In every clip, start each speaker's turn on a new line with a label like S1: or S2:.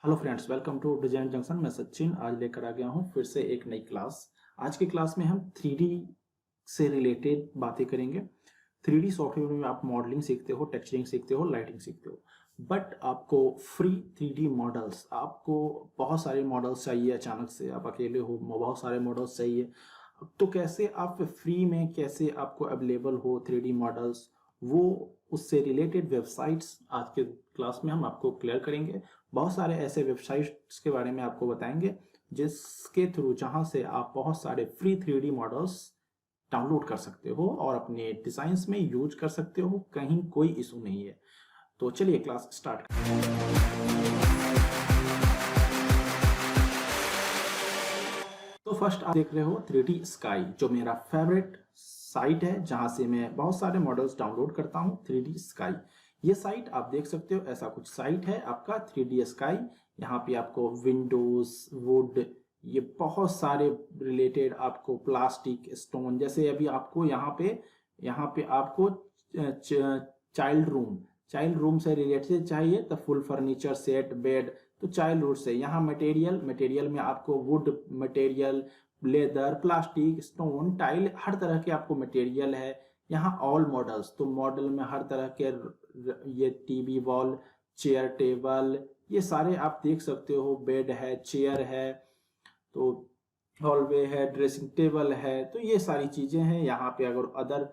S1: Hello friends, welcome to design junction. मैं सचिन आज लेकर आ गया हूँ फिर से एक नई क्लास। आज की क्लास में हम 3D से रिलेटेड बातें करेंगे। 3D सॉफ्टवेयर में आप मॉडलिंग सीखते हो, टेक्सचरिंग सीखते हो, लाइटिंग सीखते हो, बट आपको फ्री 3D मॉडल्स, आपको बहुत सारे मॉडल्स चाहिए। अचानक से आप अकेले हो, बहुत सारे मॉडल्स चाहिए, तो कैसे आप फ्री में, कैसे आपको अवेलेबल हो 3D मॉडल्स, वो उससे रिलेटेड वेबसाइट्स आज के क्लास में हम आपको क्लियर करेंगे। बहुत सारे ऐसे वेबसाइट्स के बारे में आपको बताएंगे जिसके थ्रू, जहां से आप बहुत सारे फ्री 3D मॉडल्स डाउनलोड कर सकते हो और अपने डिजाइन्स में यूज कर सकते हो। कहीं कोई इशू नहीं है। तो चलिए क्लास स्टार्ट करते हैं। तो फर्स्ट आप देख रहे हो 3D स्काई, जो मेरा फेवरेट साइट है, जहां से मैं बहुत सारे मॉडल्स डाउनलोड करता हूं। 3D स्काई, ये साइट आप देख सकते हो, ऐसा कुछ साइट है आपका 3D स्काई। यहाँ पे आपको विंडोज, वुड, ये बहुत सारे रिलेटेड, आपको प्लास्टिक, स्टोन, जैसे अभी आपको यहाँ पे आपको चाइल्ड रूम से रिलेटेड चाहिए तो फुल फर्नीचर सेट, बेड, तो चाइल्ड रूम से। यहाँ मटेरियल में आपको wood material, leather, plastic, stone, tile, हर तरह के आपको मटेरियल है। यहाँ ऑल मॉडल्स, तो मॉडल में हर तरह के, ये टीवी वॉल, चेयर टेबल, ये सारे आप देख सकते हो। बेड है, चेयर है, तो हॉलवे है, ड्रेसिंग टेबल है, तो ये सारी चीजें हैं। यहाँ पे अगर अदर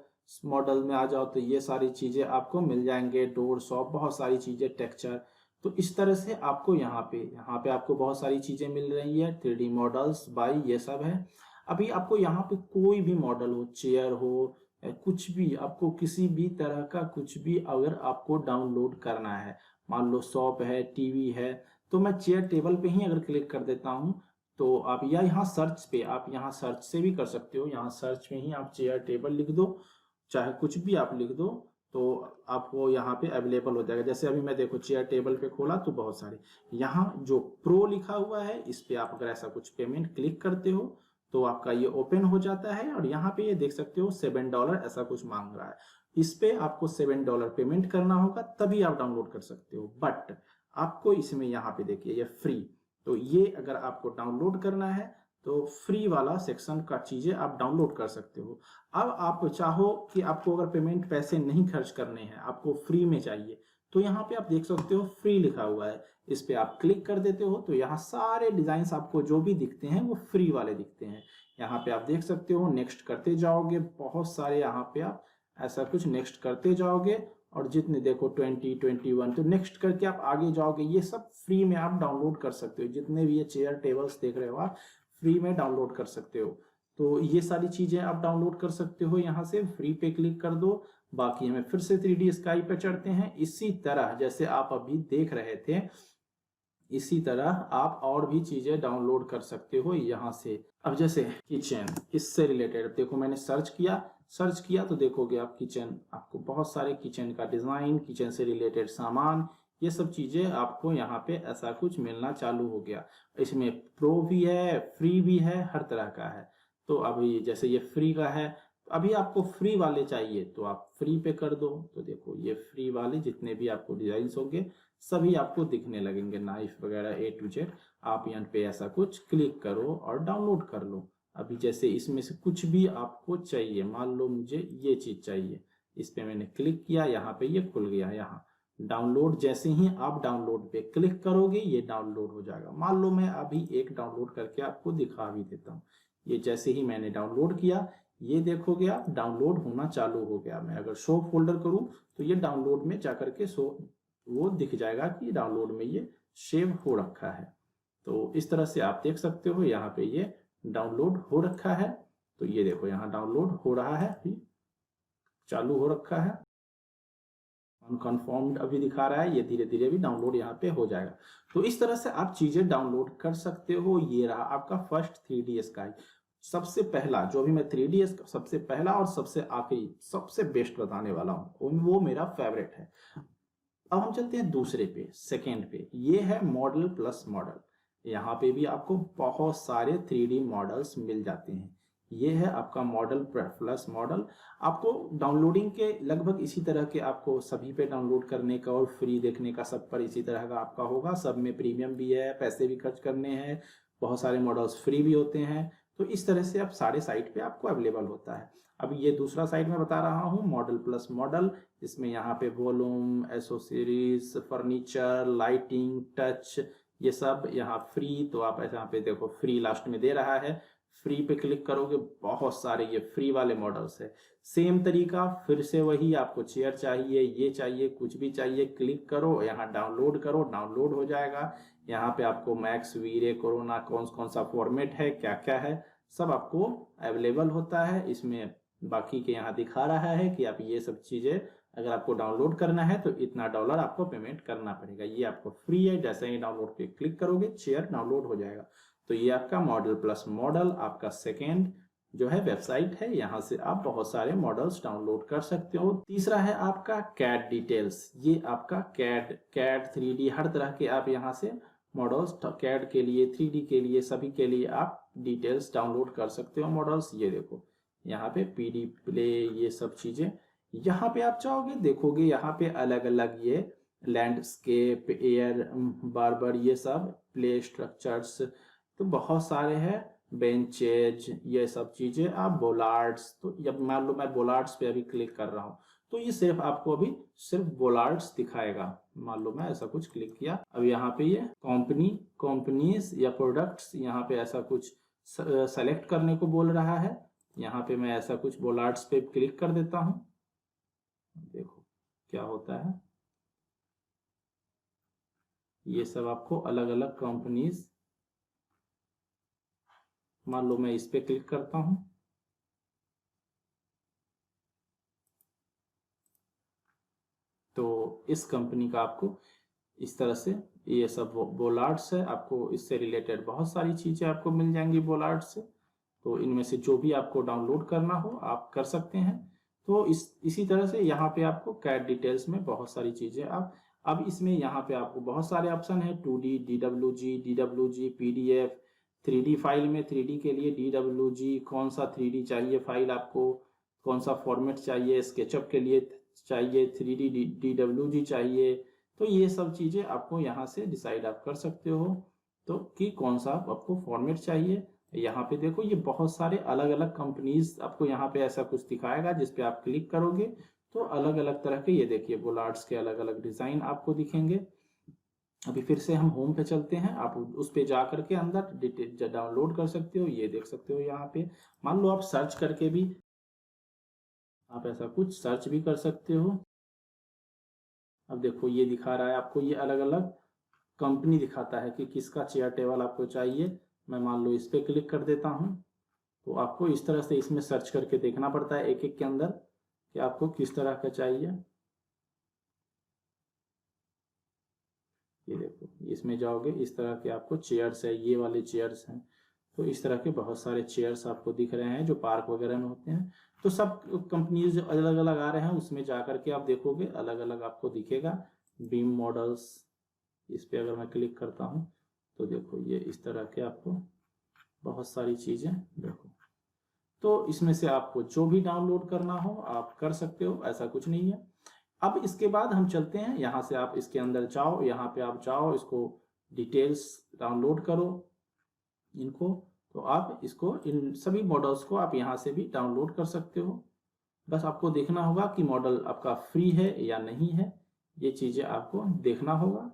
S1: मॉडल में आ जाओ तो ये सारी चीजें आपको मिल जाएंगे। डोर शॉप, बहुत सारी चीजें, टेक्सचर, तो इस तरह से आपको यहाँ पे आपको बहुत सारी चीजें मिल रही है। 3D मॉडल्स बाई ये सब है। अभी आपको यहाँ पे कोई भी मॉडल हो, चेयर हो, कुछ भी, आपको किसी भी तरह का कुछ भी अगर आपको डाउनलोड करना है, मान लो शॉप है, टीवी है, तो मैं चेयर टेबल पे ही अगर क्लिक कर देता हूँ तो आप, या यहाँ सर्च पे, आप यहाँ सर्च से भी कर सकते हो। यहाँ सर्च में ही आप चेयर टेबल लिख दो, चाहे कुछ भी आप लिख दो, तो आपको यहाँ पे अवेलेबल हो जाएगा। जैसे अभी मैं देखो चेयर टेबल पे खोला तो बहुत सारे, यहाँ जो प्रो लिखा हुआ है इस पे आप अगर ऐसा कुछ पेमेंट क्लिक करते हो तो आपका ये ओपन हो जाता है। और यहाँ पे ये देख सकते हो $7 ऐसा कुछ मांग रहा है। इस पे आपको $7 पेमेंट करना होगा, तभी आप डाउनलोड कर सकते हो। बट आपको इसमें यहाँ पे देखिए ये फ्री, तो ये अगर आपको डाउनलोड करना है तो फ्री वाला सेक्शन का चीजें आप डाउनलोड कर सकते हो। अब आप चाहो कि आपको अगर पेमेंट, पैसे नहीं खर्च करने हैं, आपको फ्री में चाहिए, तो यहाँ पे आप देख सकते हो फ्री लिखा हुआ है, इस पे आप क्लिक कर देते हो तो यहाँ सारे डिजाइन आपको जो भी दिखते हैं वो फ्री वाले दिखते हैं। यहाँ पे आप देख सकते हो, नेक्स्ट करते जाओगे, बहुत सारे यहाँ पे आप ऐसा कुछ नेक्स्ट करते जाओगे, और जितने देखो 20, 21, तो नेक्स्ट करके आप आगे जाओगे। ये सब फ्री में आप डाउनलोड कर सकते हो। जितने भी ये चेयर टेबल्स देख रहे हो आप फ्री में डाउनलोड कर सकते हो। तो ये सारी चीजें आप डाउनलोड कर सकते हो। यहाँ से फ्री पे क्लिक कर दो। बाकी हमें फिर से 3D स्काई पे चढ़ते हैं। इसी तरह जैसे आप अभी देख रहे थे, इसी तरह आप और भी चीजें डाउनलोड कर सकते हो यहाँ से। अब जैसे किचन, इससे रिलेटेड देखो, मैंने सर्च किया तो देखोगे आप किचन, आपको बहुत सारे किचन का डिजाइन, किचन से रिलेटेड सामान, ये सब चीजें आपको यहाँ पे ऐसा कुछ मिलना चालू हो गया। इसमें प्रो भी है, फ्री भी है, हर तरह का है। तो अभी जैसे ये फ्री का है, अभी आपको फ्री वाले चाहिए तो आप फ्री पे कर दो, तो देखो ये फ्री वाले जितने भी आपको डिजाइन होंगे सभी आपको दिखने लगेंगे, नाइफ वगैरह A to Z। आप यहाँ पे ऐसा कुछ क्लिक करो और डाउनलोड कर लो। अभी जैसे इसमें से कुछ भी आपको चाहिए, मान लो मुझे ये चीज चाहिए, इस पे मैंने क्लिक किया, यहाँ पे ये खुल गया। यहाँ डाउनलोड, जैसे ही आप डाउनलोड पे क्लिक करोगे ये डाउनलोड हो जाएगा। मान लो मैं अभी एक डाउनलोड करके आपको दिखा भी देता हूँ। ये जैसे ही मैंने डाउनलोड किया, ये देखोगे आप डाउनलोड होना चालू हो गया। मैं अगर शो फोल्डर करूं तो ये डाउनलोड में जाकर के वो दिख जाएगा कि डाउनलोड में ये सेव हो रखा है। तो इस तरह से आप देख सकते हो, यहाँ पे ये डाउनलोड हो रखा है। तो ये देखो यहाँ डाउनलोड हो रहा है, चालू हो रखा है, अनकन्फर्म्ड अभी दिखा रहा है। ये धीरे धीरे भी डाउनलोड यहाँ पे हो जाएगा। तो इस तरह से आप चीजें डाउनलोड कर सकते हो। ये रहा आपका फर्स्ट 3D स्काई। सबसे पहला जो भी मैं 3D सबसे पहला और सबसे आखिरी सबसे बेस्ट बताने वाला हूँ, वो मेरा फेवरेट है। अब हम चलते हैं दूसरे पे, सेकेंड पे। ये है मॉडल प्लस मॉडल। यहाँ पे भी आपको बहुत सारे 3D मॉडल्स मिल जाते हैं। ये है आपका मॉडल प्लस मॉडल। आपको डाउनलोडिंग के लगभग इसी तरह के आपको सभी पे डाउनलोड करने का और फ्री देखने का सब पर इसी तरह का आपका होगा। सब में प्रीमियम भी है, पैसे भी खर्च करने हैं, बहुत सारे मॉडल्स फ्री भी होते हैं। तो इस तरह से आप सारे साइट पे आपको अवेलेबल होता है। अब ये दूसरा साइट में बता रहा हूँ मॉडल प्लस मॉडल, इसमें यहाँ पे वॉल्यूम, एसोसीरीज, फर्नीचर, लाइटिंग, टच, ये सब यहाँ फ्री। तो आप यहाँ पे देखो फ्री लास्ट में दे रहा है, फ्री पे क्लिक करोगे बहुत सारे ये फ्री वाले मॉडल्स है। सेम तरीका फिर से वही, आपको चेयर चाहिए, ये चाहिए, कुछ भी चाहिए, क्लिक करो, यहाँ डाउनलोड करो, डाउनलोड हो जाएगा। यहाँ पे आपको मैक्स, वीरे, कोरोना, कौन सा फॉर्मेट है, क्या क्या है, सब आपको अवेलेबल होता है इसमें। बाकी के यहाँ दिखा रहा है कि आप ये सब चीजें अगर आपको डाउनलोड करना है तो इतना डॉलर आपको पेमेंट करना पड़ेगा। ये आपको फ्री है, जैसे ही डाउनलोड पे क्लिक करोगे चेयर डाउनलोड हो जाएगा। तो ये आपका मॉडल प्लस मॉडल आपका सेकेंड जो है वेबसाइट है, यहाँ से आप बहुत सारे मॉडल्स डाउनलोड कर सकते हो। तीसरा है आपका कैड डिटेल्स। ये आपका कैड 3D हर तरह के आप यहाँ से मॉडल्स कैड के लिए, 3D के लिए, सभी के लिए आप डिटेल्स डाउनलोड कर सकते हो मॉडल्स। ये देखो यहाँ पे PD प्ले, ये सब चीजें यहाँ पे आप चाहोगे देखोगे, यहाँ पे अलग अलग ये लैंडस्केप, एयर, बार्बर, ये सब प्ले स्ट्रक्चर्स, तो बहुत सारे हैं, बेंचेज, ये सब चीजें। आप बोलार्ड्स, तो जब मान लो मैं बोलार्ड्स पे अभी क्लिक कर रहा हूँ तो ये सिर्फ आपको अभी सिर्फ बोलार्ड्स दिखाएगा। मान लो मैं ऐसा कुछ क्लिक किया, अब यहाँ पे ये कंपनीज या प्रोडक्ट्स, यहाँ पे ऐसा कुछ सेलेक्ट करने को बोल रहा है। यहाँ पे मैं ऐसा कुछ बोलार्ड्स पे क्लिक कर देता हूँ, देखो क्या होता है। ये सब आपको अलग अलग कंपनीज, मान लो मैं इस पे क्लिक करता हूं तो इस कंपनी का आपको इस तरह से ये सब बोलार्ड्स है, आपको इससे रिलेटेड बहुत सारी चीजें आपको मिल जाएंगी बोलार्ड से। तो इनमें से जो भी आपको डाउनलोड करना हो आप कर सकते हैं। तो इसी तरह से यहाँ पे आपको कैड डिटेल्स में बहुत सारी चीजें आप, अब इसमें यहाँ पे आपको बहुत सारे ऑप्शन है, 2D, DWG, PDF, 3D file में 3D के लिए DWG, कौन सा 3D चाहिए फाइल आपको, कौन सा फॉर्मेट चाहिए, स्केचअप के लिए चाहिए 3D DWG चाहिए। तो ये सब चीजें आपको यहाँ से डिसाइड आप कर सकते हो तो कि कौन सा आपको फॉर्मेट चाहिए। यहाँ पे देखो ये बहुत सारे अलग अलग कंपनीज आपको यहाँ पे ऐसा कुछ दिखाएगा, जिस पे आप क्लिक करोगे तो अलग अलग तरह के, ये देखिए बोलार्ड्स के अलग अलग डिजाइन आपको दिखेंगे। अभी फिर से हम होम पे चलते हैं, आप उस पे जा करके अंदर डिटेल डाउनलोड कर सकते हो, ये देख सकते हो। यहाँ पे मान लो आप सर्च करके भी आप ऐसा कुछ सर्च भी कर सकते हो। अब देखो ये दिखा रहा है आपको, ये अलग अलग कंपनी दिखाता है कि किसका चेयर टेबल आपको चाहिए। मैं मान लो इस पे क्लिक कर देता हूँ तो आपको इस तरह से इसमें सर्च करके देखना पड़ता है एक एक के अंदर कि आपको किस तरह का चाहिए। ये देखो इसमें जाओगे, इस तरह के आपको चेयर्स है, ये वाले चेयर्स हैं। तो इस तरह के बहुत सारे चेयर्स आपको दिख रहे हैं जो पार्क वगैरह में होते हैं। तो सब कंपनीज जो अलग अलग आ रहे हैं उसमें जा करके आप देखोगे अलग अलग आपको दिखेगा। बीम मॉडल्स, इस पे अगर मैं क्लिक करता हूँ तो देखो ये इस तरह के आपको बहुत सारी चीजें देखो। तो इसमें से आपको जो भी डाउनलोड करना हो आप कर सकते हो, ऐसा कुछ नहीं है। अब इसके बाद हम चलते हैं, यहाँ से आप इसके अंदर जाओ, यहाँ पे आप जाओ, इसको डिटेल्स डाउनलोड करो इनको। तो आप इसको, इन सभी मॉडल्स को आप यहाँ से भी डाउनलोड कर सकते हो। बस आपको देखना होगा कि मॉडल आपका फ्री है या नहीं है, ये चीजें आपको देखना होगा।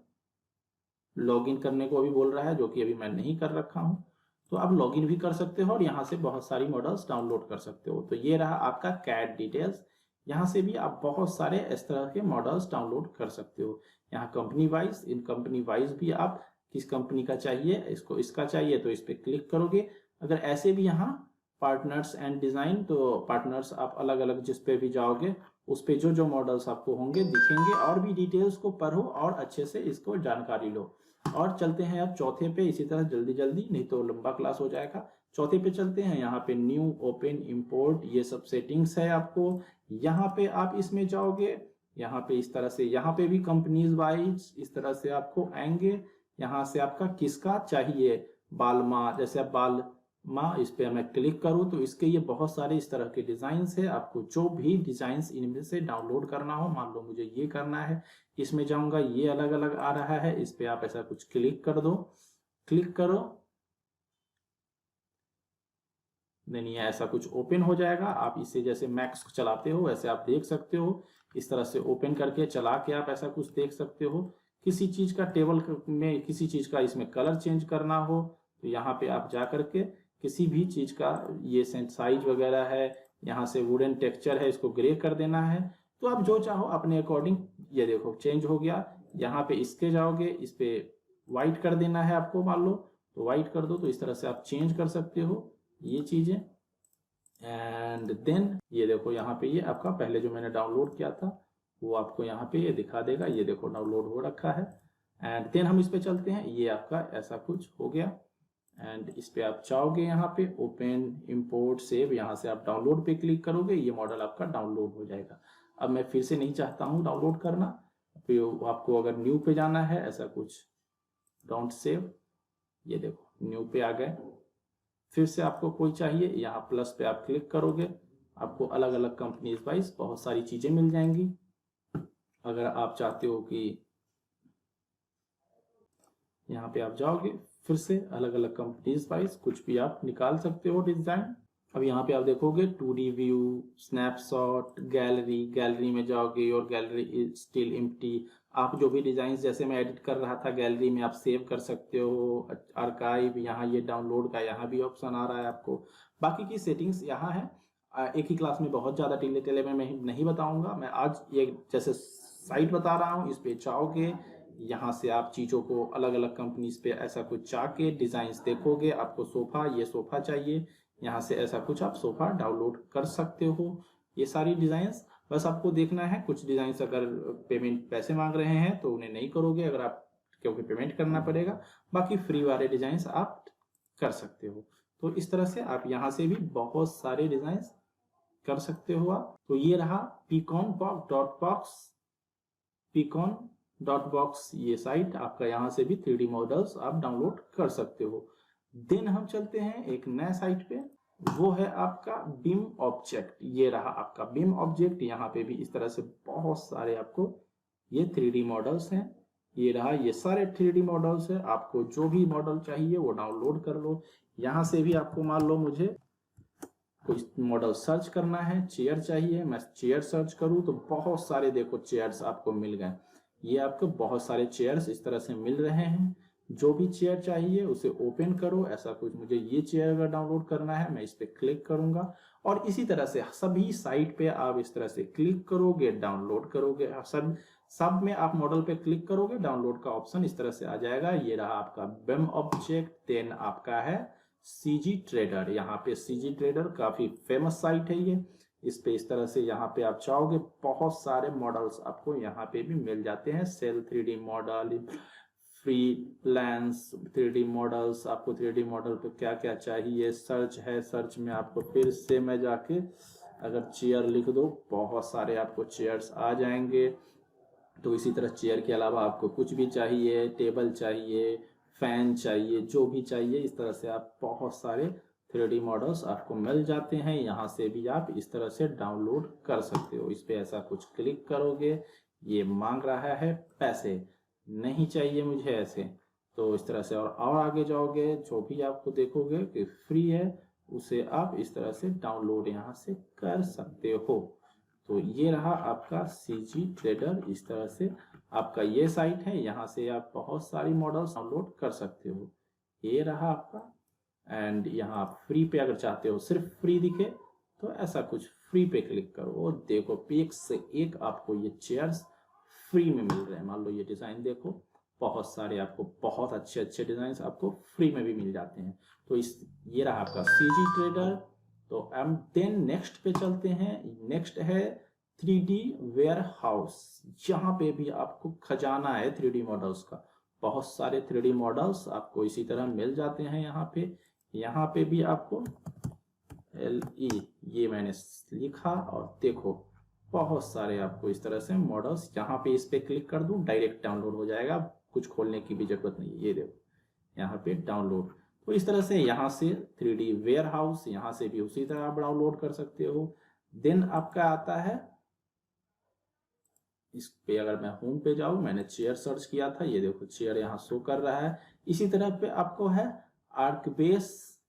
S1: लॉगिन करने को अभी बोल रहा है, जो कि अभी मैं नहीं कर रखा हूँ। तो आप लॉगिन भी कर सकते हो और यहाँ से बहुत सारी मॉडल्स डाउनलोड कर सकते हो। तो ये रहा आपका कैड डिटेल्स। यहाँ से भी आप बहुत सारे इस तरह के मॉडल्स डाउनलोड कर सकते हो। यहाँ कंपनी वाइज, इन कंपनी वाइज भी आप किस कंपनी का चाहिए, इसको इसका चाहिए तो इस पर क्लिक करोगे। अगर ऐसे भी यहाँ पार्टनर्स एंड डिजाइन, तो पार्टनर्स आप अलग अलग जिस पे भी जाओगे उस पे जो जो मॉडल्स आपको होंगे दिखेंगे। और भी डिटेल्स को पढ़ो और अच्छे से इसको जानकारी लो। और चलते हैं अब चौथे पे, इसी तरह जल्दी जल्दी, नहीं तो लंबा क्लास हो जाएगा। चौथे पे चलते हैं, यहाँ पे न्यू, ओपन, इंपोर्ट, ये सब सेटिंग्स है आपको। यहाँ पे आप इसमें जाओगे, यहाँ पे इस तरह से, यहाँ पे भी कंपनीज वाइज इस तरह से आपको आएंगे। यहाँ से आपका किसका चाहिए, बालमा, जैसे आप बाल इस पे मैं क्लिक करूँ तो इसके ये बहुत सारे इस तरह के डिजाइन्स है। आपको जो भी डिजाइन्स इनमें से डाउनलोड करना हो, मान लो मुझे ये करना है, इसमें जाऊंगा, ये अलग अलग आ रहा है, इस पे आप ऐसा कुछ क्लिक कर दो, क्लिक करो, नहीं ये ऐसा कुछ ओपन हो जाएगा। आप इसे जैसे मैक्स चलाते हो वैसे आप देख सकते हो, इस तरह से ओपन करके चला के आप ऐसा कुछ देख सकते हो। किसी चीज का टेबल में किसी चीज का इसमें कलर चेंज करना हो तो यहाँ पे आप जा करके किसी भी चीज का ये साइज वगैरह है, यहाँ से वुडन टेक्सचर है, इसको ग्रे कर देना है तो आप जो चाहो अपने अकॉर्डिंग, ये देखो चेंज हो गया। यहाँ पे इसके जाओगे, इस पे व्हाइट कर देना है आपको, मान लो तो व्हाइट कर दो, तो इस तरह से आप चेंज कर सकते हो ये चीजें। एंड देन ये देखो यहाँ पे ये आपका पहले जो मैंने डाउनलोड किया था वो आपको यहाँ पे ये दिखा देगा, ये देखो डाउनलोड हो रखा है। एंड देन हम इस पे चलते हैं, ये आपका ऐसा कुछ हो गया। एंड इस पे आप चाहोगे यहाँ पे ओपन इंपोर्ट सेव, यहाँ से आप डाउनलोड पे क्लिक करोगे, ये मॉडल आपका डाउनलोड हो जाएगा। अब मैं फिर से नहीं चाहता हूँ डाउनलोड करना, तो आपको अगर न्यू पे जाना है ऐसा कुछ, डोंट सेव, ये देखो न्यू पे आ गए। फिर से आपको कोई चाहिए, यहाँ प्लस पे आप क्लिक करोगे, आपको अलग अलग कंपनीज वाइज बहुत सारी चीजें मिल जाएंगी। अगर आप चाहते हो कि यहाँ पे आप जाओगे, फिर से अलग अलग कंपनीज वाइज कुछ भी आप निकाल सकते हो डिजाइन। अब यहाँ पे आप देखोगे 2D view, snapshot, gallery, gallery में जाओगे और गैलरी इज स्टिल एम्प्टी। आप जो भी डिजाइन जैसे मैं एडिट कर रहा था गैलरी में आप सेव कर सकते हो। आर्काइव, यहाँ ये डाउनलोड का यहाँ भी ऑप्शन आ रहा है आपको। बाकी की सेटिंग्स यहाँ है। एक ही क्लास में बहुत ज्यादा टेले में मैं नहीं बताऊंगा, मैं आज ये जैसे साइट बता रहा हूँ, इस पे चाहोगे यहाँ से आप चीजों को अलग अलग कंपनीज पे ऐसा कुछ चाह के डिजाइन देखोगे। आपको सोफा, ये सोफा चाहिए, यहाँ से ऐसा कुछ आप सोफा डाउनलोड कर सकते हो। ये सारी डिजाइन्स बस आपको देखना है। कुछ डिजाइन्स अगर पेमेंट पैसे मांग रहे हैं तो उन्हें नहीं करोगे अगर आप, क्योंकि पेमेंट करना पड़ेगा। बाकी फ्री वाले डिजाइन्स आप कर सकते हो। तो इस तरह से आप यहाँ से भी बहुत सारे डिजाइन्स कर सकते हो आप। तो ये रहा picon.box, ये साइट आपका, यहाँ से भी 3D मॉडल्स आप डाउनलोड कर सकते हो। देन हम चलते हैं एक नया साइट पे, वो है आपका बीम ऑब्जेक्ट। ये रहा आपका बीम ऑब्जेक्ट, यहाँ पे भी इस तरह से बहुत सारे आपको ये 3D मॉडल्स हैं। ये रहा, ये सारे 3D मॉडल्स है। आपको जो भी मॉडल चाहिए वो डाउनलोड कर लो। यहाँ से भी आपको मान लो मुझे कोई मॉडल सर्च करना है, चेयर चाहिए, मैं चेयर सर्च करूँ तो बहुत सारे देखो चेयर्स आपको मिल गए। ये आपको बहुत सारे चेयर्स इस तरह से मिल रहे हैं। जो भी चेयर चाहिए उसे ओपन करो, ऐसा कुछ मुझे ये चेयर अगर डाउनलोड करना है मैं इस पे क्लिक करूंगा। और इसी तरह से सभी साइट पे आप इस तरह से क्लिक करोगे, डाउनलोड करोगे। सब में आप मॉडल पे क्लिक करोगे, डाउनलोड का ऑप्शन इस तरह से आ जाएगा। ये रहा आपका बीम ऑब्जेक्ट। देन आपका है CG ट्रेडर। यहाँ पे CG ट्रेडर काफी फेमस साइट है ये। इस पे इस तरह से यहाँ पे आप चाहोगे बहुत सारे मॉडल्स आपको यहाँ पे भी मिल जाते हैं। Cell 3D model, freelance 3D models, आपको 3D मॉडल पे क्या क्या चाहिए। सर्च है, सर्च में आपको फिर से मैं जाके अगर चेयर लिख दो बहुत सारे आपको चेयर्स आ जाएंगे। तो इसी तरह चेयर के अलावा आपको कुछ भी चाहिए, टेबल चाहिए, फैन चाहिए, जो भी चाहिए, इस तरह से आप बहुत सारे 3D मॉडल्स आपको मिल जाते हैं। यहाँ से भी आप इस तरह से डाउनलोड कर सकते हो। इस पे ऐसा कुछ क्लिक करोगे, ये मांग रहा है पैसे, नहीं चाहिए मुझे ऐसे, तो इस तरह से और आगे जाओगे, जो भी आपको देखोगे कि फ्री है उसे आप इस तरह से डाउनलोड यहाँ से कर सकते हो। तो ये रहा आपका CG ट्रेडर। इस तरह से आपका ये साइट है, यहाँ से आप बहुत सारी मॉडल्स डाउनलोड कर सकते हो। ये रहा आपका। एंड यहाँ आप फ्री पे अगर चाहते हो सिर्फ फ्री दिखे तो ऐसा कुछ फ्री पे क्लिक करो और देखो एक से एक आपको ये चेयर्स फ्री में मिल रहे हैं। मान लो ये डिजाइन देखो, बहुत सारे आपको बहुत अच्छे अच्छे डिजाइन आपको फ्री में भी मिल जाते हैं। तो ये रहा आपका CG ट्रेडर। तो हम देन नेक्स्ट पे चलते हैं। नेक्स्ट है 3D वेयर हाउस। यहाँ पे भी आपको खजाना है 3D मॉडल्स का। बहुत सारे 3D मॉडल्स आपको इसी तरह मिल जाते हैं यहाँ पे भी आपको LE ये मैंने लिखा और देखो बहुत सारे आपको इस तरह से मॉडल्स। यहाँ पे इस पे क्लिक कर दूं डायरेक्ट डाउनलोड हो जाएगा, कुछ खोलने की भी जरूरत नहीं है। ये देखो यहाँ पे डाउनलोड। तो इस तरह से यहाँ से 3D वेयर हाउस, यहाँ से भी उसी तरह आप डाउनलोड कर सकते हो। देन आपका आता है, इस पे अगर मैं होम पे जाऊँ, मैंने चेयर सर्च किया था, ये देखो चेयर यहाँ शो कर रहा है। इसी तरह पे आपको है आर्कबेस,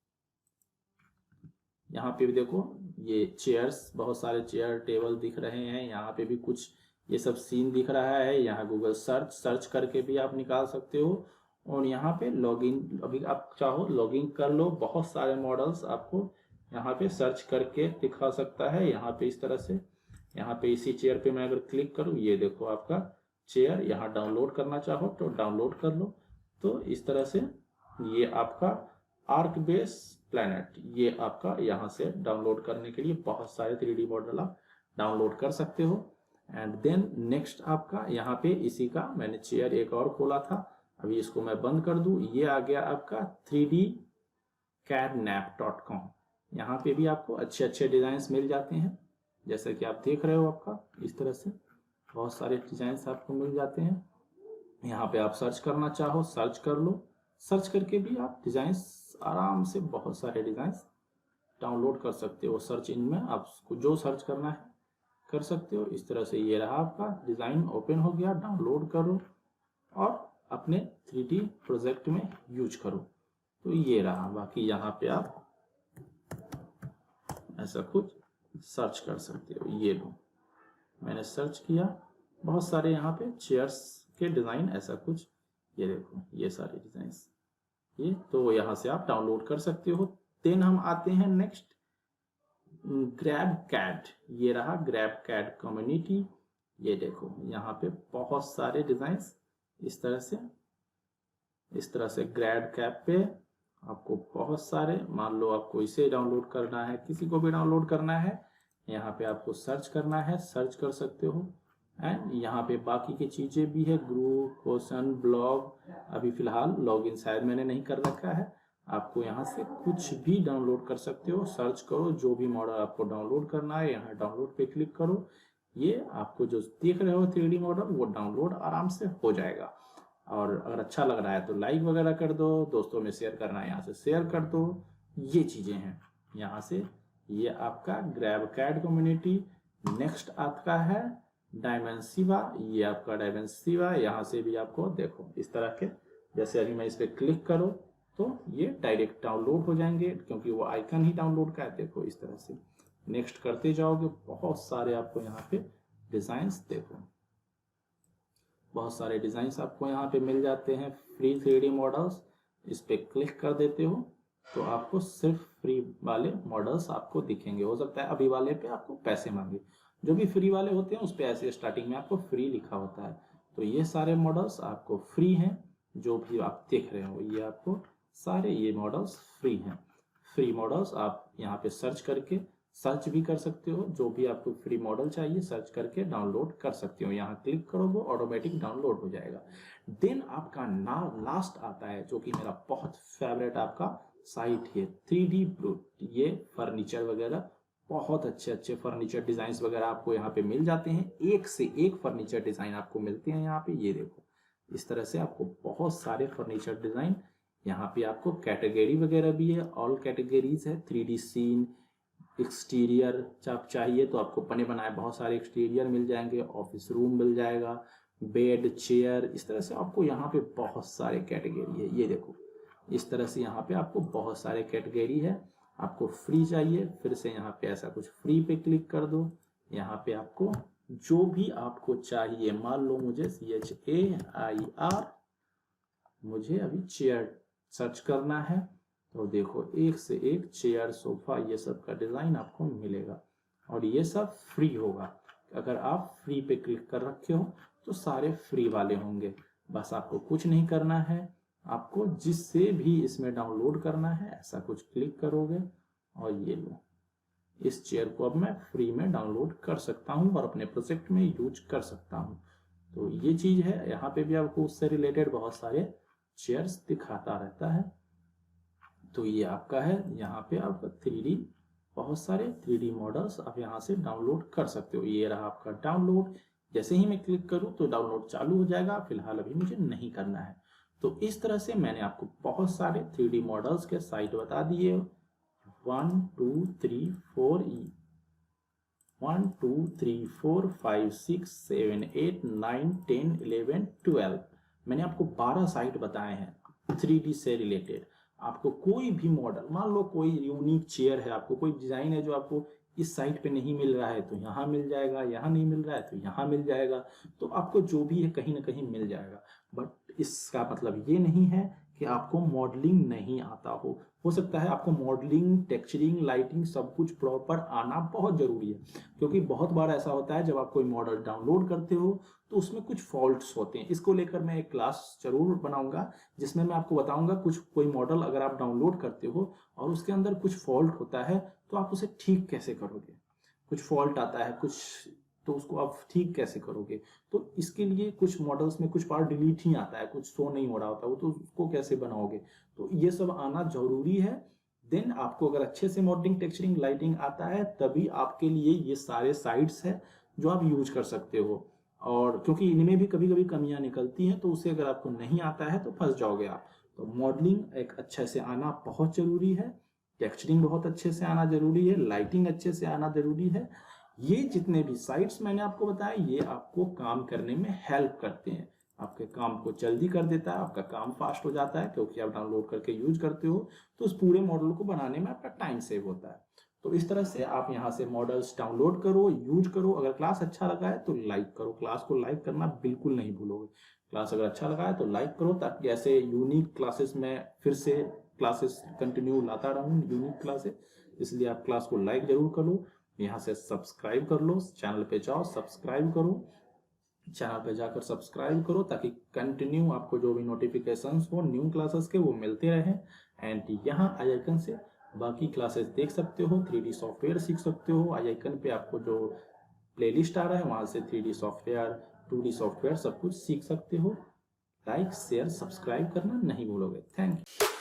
S1: यहाँ पे भी देखो ये चेयर्स, बहुत सारे चेयर टेबल दिख रहे हैं, यहाँ पे भी कुछ ये सब सीन दिख रहा है। यहाँ गूगल सर्च करके भी आप निकाल सकते हो। और यहाँ पे लॉगिन, अभी आप चाहो लॉगिन कर लो, बहुत सारे मॉडल्स आपको यहाँ पे सर्च करके दिखा सकता है। यहाँ पे इस तरह से, यहाँ पे इसी चेयर पे मैं अगर क्लिक करूँ, ये देखो आपका चेयर, यहाँ डाउनलोड करना चाहो तो डाउनलोड कर लो। तो इस तरह से ये आपका आर्कबेस प्लैनेट, ये आपका यहाँ से डाउनलोड करने के लिए बहुत सारे 3D मॉडल आप डाउनलोड कर सकते हो। एंड देन नेक्स्ट आपका यहाँ पे इसी का मैंने चेयर एक और खोला था, अभी इसको मैं बंद कर दूं। ये आ गया आपका 3dcadnap.com। यहाँ पे भी आपको अच्छे अच्छे डिजाइन मिल जाते हैं, जैसे कि आप देख रहे हो, आपका इस तरह से बहुत सारे डिजाइन आपको मिल जाते हैं। यहाँ पे आप सर्च करना चाहो सर्च कर लो, सर्च करके भी आप डिजाइन आराम से बहुत सारे डिजाइन डाउनलोड कर सकते हो। सर्च इन में आपको जो सर्च करना है कर सकते हो। इस तरह से ये रहा आपका डिजाइन, ओपन हो गया, डाउनलोड करो और अपने 3D प्रोजेक्ट में यूज करो। तो ये रहा, बाकी यहाँ पे आप ऐसा कुछ सर्च कर सकते हो। ये लो, मैंने सर्च किया, बहुत सारे यहाँ पे चेयर्स के डिजाइन ऐसा कुछ, ये देखो ये सारे डिजाइन, ये तो यहाँ से आप डाउनलोड कर सकते हो। देन हम आते हैं नेक्स्ट, GrabCAD। ये रहा GrabCAD कम्युनिटी। ये देखो यहाँ पे बहुत सारे डिजाइन इस तरह से GrabCAD पे आपको बहुत सारे, मान लो आपको इसे डाउनलोड करना है, किसी को भी डाउनलोड करना है, यहाँ पे आपको सर्च करना है, सर्च कर सकते हो। एंड यहाँ पे बाकी की चीजें भी है, ग्रुप, क्वेश्चन, ब्लॉग। अभी फिलहाल लॉगिन शायद मैंने नहीं कर रखा है। आपको यहाँ से कुछ भी डाउनलोड कर सकते हो, सर्च करो जो भी मॉडल आपको डाउनलोड करना है, यहाँ डाउनलोड पे क्लिक करो। ये आपको जो देख रहे हो 3D मॉडल, वो डाउनलोड आराम से हो जाएगा। और अगर अच्छा लग रहा है तो लाइक वगैरह कर दो, दोस्तों में शेयर करना है यहाँ से शेयर कर दो। ये चीजें हैं यहाँ से। ये आपका GrabCAD कम्युनिटी। नेक्स्ट आपका है डायमेंसिवा। ये आपका डायमेंसिवा, यहाँ से भी आपको देखो इस तरह के, जैसे अभी मैं इस पर क्लिक करूँ तो ये डायरेक्ट डाउनलोड हो जाएंगे, क्योंकि वो आइकन ही डाउनलोड का है। देखो इस तरह से नेक्स्ट करते जाओगे, बहुत सारे आपको यहाँ पे डिजाइन्स, देखो बहुत सारे डिजाइन्स आपको यहाँ पे मिल जाते हैं। फ्री 3D मॉडल्स, इस पे क्लिक कर देते हो तो आपको सिर्फ फ्री वाले मॉडल्स आपको दिखेंगे। हो सकता है अभी वाले पे आपको पैसे मांगे, जो भी फ्री वाले होते हैं उस पे ऐसे स्टार्टिंग में आपको फ्री लिखा होता है। तो ये सारे मॉडल्स आपको फ्री हैं, जो भी आप देख रहे हो ये आपको सारे ये मॉडल्स फ्री हैं। फ्री मॉडल्स आप यहाँ पे सर्च करके सर्च भी कर सकते हो, जो भी आपको फ्री मॉडल चाहिए सर्च करके डाउनलोड कर सकते हो। यहाँ क्लिक करो, वो ऑटोमेटिक डाउनलोड हो जाएगा। देन आपका लास्ट आता है, जो कि मेरा बहुत फेवरेट आपका साइट है, 3D ब्रूट। ये फर्नीचर वगैरह, बहुत अच्छे अच्छे फर्नीचर डिजाइन वगैरह आपको यहाँ पे मिल जाते हैं। एक से एक फर्नीचर डिजाइन आपको मिलते हैं यहाँ पे। ये देखो इस तरह से आपको बहुत सारे फर्नीचर डिजाइन, यहाँ पे आपको कैटेगरी वगैरह भी है, ऑल कैटेगरीज है। 3D सीन, एक्सटीरियर आप चाहिए तो आपको बने बनाए बहुत सारे एक्सटीरियर मिल जाएंगे, ऑफिस रूम मिल जाएगा, बेड, चेयर, इस तरह से आपको यहाँ पे बहुत सारे कैटेगरी है। ये देखो इस तरह से यहाँ पे आपको बहुत सारे कैटेगरी है। आपको फ्री चाहिए, फिर से यहाँ पे ऐसा कुछ फ्री पे क्लिक कर दो। यहाँ पे आपको जो भी आपको चाहिए, मान लो मुझे CHAIR, मुझे अभी चेयर सर्च करना है, तो देखो एक से एक चेयर, सोफा, ये सब का डिजाइन आपको मिलेगा और ये सब फ्री होगा। अगर आप फ्री पे क्लिक कर रखे हो तो सारे फ्री वाले होंगे। बस आपको कुछ नहीं करना है, आपको जिससे भी इसमें डाउनलोड करना है ऐसा कुछ क्लिक करोगे और ये लो, इस चेयर को अब मैं फ्री में डाउनलोड कर सकता हूँ और अपने प्रोजेक्ट में यूज कर सकता हूँ। तो ये चीज है, यहाँ पे भी आपको उससे रिलेटेड बहुत सारे चेयर्स दिखाता रहता है। तो ये आपका है, यहाँ पे आप 3D, बहुत सारे 3D मॉडल्स आप यहाँ से डाउनलोड कर सकते हो। ये रहा आपका डाउनलोड। जैसे ही मैं क्लिक करूँ तो डाउनलोड चालू हो जाएगा। फिलहाल अभी मुझे नहीं करना है। तो इस तरह से मैंने आपको बहुत सारे 3D मॉडल्स के साइट बता दिए। 1 2 3 4 1 2 3 4 5 6 7 8 9 10 11 12 मैंने आपको 12 साइट बताए हैं 3D से रिलेटेड। आपको कोई भी मॉडल, मान लो कोई यूनिक चेयर है, आपको कोई डिजाइन है जो आपको इस साइट पे नहीं मिल रहा है तो यहाँ मिल जाएगा, यहाँ नहीं मिल रहा है तो यहाँ मिल जाएगा। तो आपको जो भी है कहीं ना कहीं मिल जाएगा। बट इसका मतलब ये नहीं है कि आपको मॉडलिंग नहीं आता हो सकता है आपको मॉडलिंग, टेक्सचरिंग, लाइटिंग सब कुछ प्रॉपर आना बहुत जरूरी है। क्योंकि बहुत बार ऐसा होता है जब आप कोई मॉडल डाउनलोड करते हो तो उसमें कुछ फॉल्ट्स होते हैं। इसको लेकर मैं एक क्लास जरूर बनाऊंगा जिसमें मैं आपको बताऊंगा कोई मॉडल अगर आप डाउनलोड करते हो और उसके अंदर कुछ फॉल्ट होता है तो आप उसे ठीक कैसे करोगे। कुछ फॉल्ट आता है कुछ, तो उसको आप ठीक कैसे करोगे। तो इसके लिए कुछ मॉडल्स में कुछ पार्ट डिलीट ही आता है, कुछ शो नहीं हो रहा होता, वो तो उसको कैसे बनाओगे। तो ये सब आना जरूरी है। देन आपको अगर अच्छे से मॉडलिंग, टेक्सचरिंग, लाइटिंग आता है तभी आपके लिए ये सारे साइट्स है जो आप यूज कर सकते हो। और क्योंकि इनमें भी कभी कभी कमियां निकलती हैं तो उसे अगर आपको नहीं आता है तो फंस जाओगे आप। तो मॉडलिंग एक अच्छे से आना बहुत जरूरी है, टेक्सचरिंग बहुत अच्छे से आना जरूरी है, लाइटिंग अच्छे से आना जरूरी है। ये जितने भी साइट्स मैंने आपको बताए ये आपको काम करने में हेल्प करते हैं, आपके काम को जल्दी कर देता है, आपका काम फास्ट हो जाता है क्योंकि आप डाउनलोड करके यूज करते हो तो उस पूरे मॉडल को बनाने में आपका टाइम सेव होता है। तो इस तरह से आप यहाँ से मॉडल्स डाउनलोड करो, यूज करो। अगर क्लास अच्छा लगा है तो लाइक करो, क्लास को लाइक करना बिल्कुल नहीं भूलोगे। क्लास अगर अच्छा लगा है तो लाइक करो ताकि ऐसे यूनिक क्लासेस में फिर से क्लासेस कंटिन्यू लाता रहूं, यूनिक क्लासेस। इसलिए आप क्लास को लाइक जरूर करो, यहाँ से सब्सक्राइब कर लो, चैनल पे जाओ सब्सक्राइब करो, चैनल पे जाकर सब्सक्राइब करो ताकि कंटिन्यू आपको जो भी नोटिफिकेशंस हो न्यू क्लासेस के वो मिलते रहें। एंड यहाँ आई आइकन से बाकी क्लासेस देख सकते हो, 3D सॉफ्टवेयर सीख सकते हो। आई आइकन पे आपको जो प्लेलिस्ट आ रहा है वहां से 3D सॉफ्टवेयर, 2D सॉफ्टवेयर सब कुछ सीख सकते हो। लाइक, शेयर, सब्सक्राइब करना नहीं भूलोगे। Thank you.